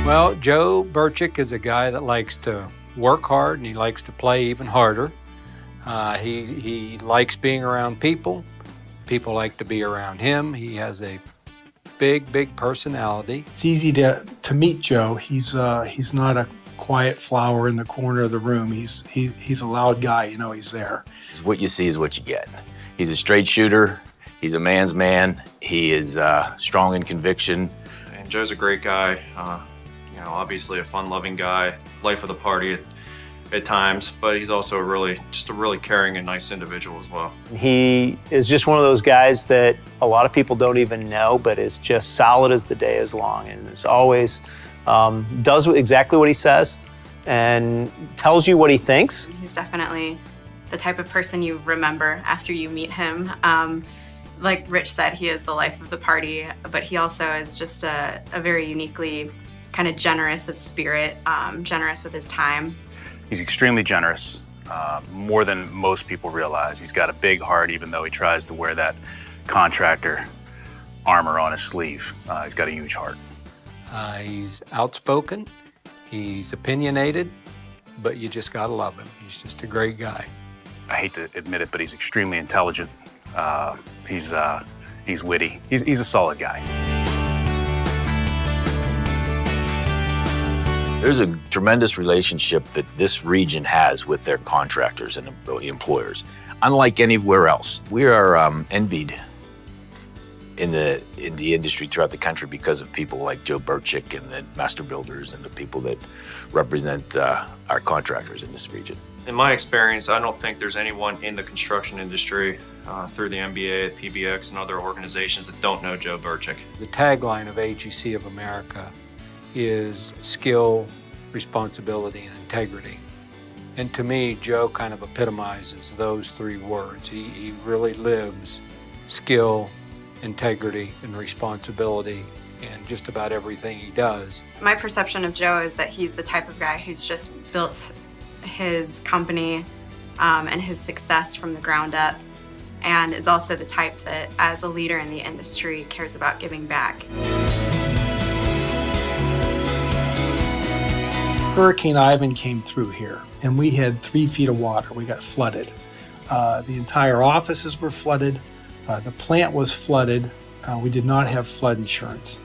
Well, Joe Burhcick is a guy that likes to work hard and he likes to play even harder. He likes being around people. People like to be around him. He has a big personality. It's easy to meet Joe. He's not a quiet flower in the corner of the room. He's a loud guy. You know he's there. What you see is what you get. He's a straight shooter. He's a man's man. He is strong in conviction. And Joe's a great guy. Obviously a fun-loving guy, life of the party at times, but he's also a really caring and nice individual as well. He is just one of those guys that a lot of people don't even know, but is just solid as the day is long, and is always does exactly what he says and tells you what he thinks. He's definitely the type of person you remember after you meet him. Like Rich said, he is the life of the party, but he also is just a very uniquely kind of generous of spirit, generous with his time. He's extremely generous, more than most people realize. He's got a big heart, even though he tries to wear that contractor armor on his sleeve. He's got a huge heart. He's outspoken, he's opinionated, but you just gotta love him. He's just a great guy. I hate to admit it, but he's extremely intelligent. He's witty. He's a solid guy. There's a tremendous relationship that this region has with their contractors and employers. Unlike anywhere else, we are envied in the industry throughout the country because of people like Joe Burhcick and the master builders and the people that represent our contractors in this region. In my experience, I don't think there's anyone in the construction industry through the MBA, PBX, and other organizations that don't know Joe Burhcick. The tagline of AGC of America is skill, responsibility, and integrity. And to me, Joe kind of epitomizes those three words. He really lives skill, integrity, and responsibility in just about everything he does. My perception of Joe is that he's the type of guy who's just built his company and his success from the ground up, and is also the type that, as a leader in the industry, cares about giving back. Hurricane Ivan came through here, and we had 3 feet of water. We got flooded. The entire offices were flooded. The plant was flooded. We did not have flood insurance.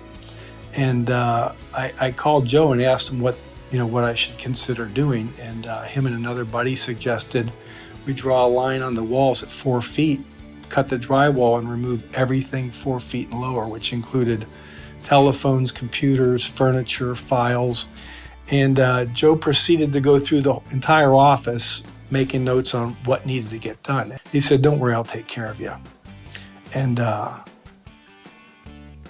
And I called Joe and asked him what I should consider doing. And him and another buddy suggested we draw a line on the walls at 4 feet, cut the drywall, and remove everything 4 feet and lower, which included telephones, computers, furniture, files. And Joe proceeded to go through the entire office, making notes on what needed to get done. He said, "Don't worry, I'll take care of you." And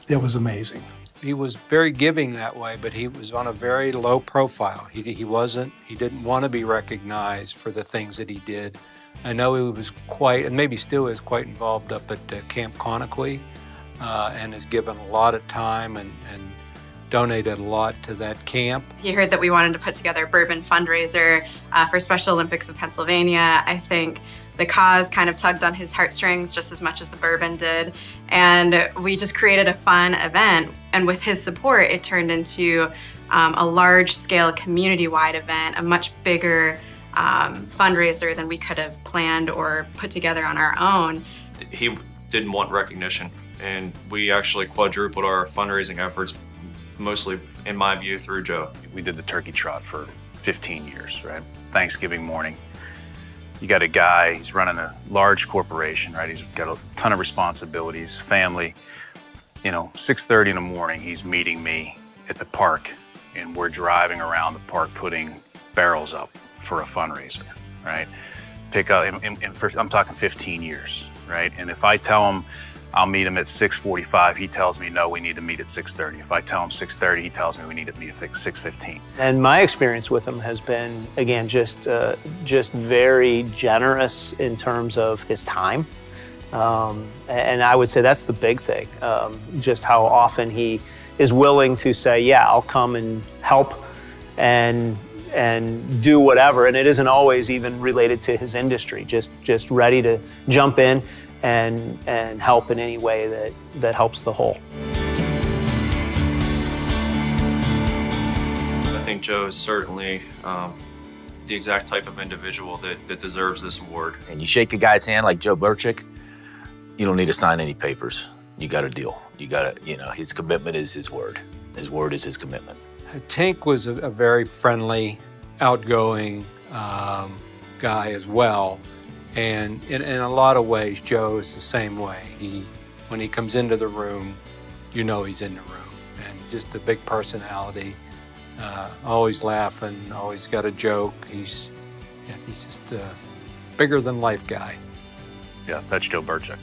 it was amazing. He was very giving that way, but he was on a very low profile. He didn't want to be recognized for the things that he did. I know he was quite, and maybe still is, quite involved up at Camp Conaquee, and has given a lot of time and donated a lot to that camp. He heard that we wanted to put together a bourbon fundraiser for Special Olympics of Pennsylvania. I think the cause kind of tugged on his heartstrings just as much as the bourbon did. And we just created a fun event. And with his support, it turned into a large-scale community-wide event, a much bigger fundraiser than we could have planned or put together on our own. He didn't want recognition, and we actually quadrupled our fundraising efforts, mostly, in my view, through Joe. We did the turkey trot for 15 years, right? Thanksgiving morning. You got a guy, he's running a large corporation, right? He's got a ton of responsibilities, family. 6:30 in the morning, he's meeting me at the park, and we're driving around the park putting barrels up for a fundraiser, right? Pick up, and first, I'm talking 15 years, right? And if I tell him I'll meet him at 6:45, he tells me, no, we need to meet at 6:30. If I tell him 6:30, he tells me we need to meet at 6:15. And my experience with him has been, again, just very generous in terms of his time. And I would say that's the big thing, just how often he is willing to say, yeah, I'll come and help and do whatever. And it isn't always even related to his industry, just ready to jump in and help in any way that helps the whole. think Joe is certainly the exact type of individual that deserves this award. And you shake a guy's hand like Joe Burhcick, you don't need to sign any papers. You got a deal. You got to, his commitment is his word. His word is his commitment. Tink was a very friendly, outgoing guy as well. And in a lot of ways, Joe is the same way. When he comes into the room, he's in the room. And just a big personality, always laughing, always got a joke. He's just a bigger than life guy. Yeah, that's Joe Burhcick.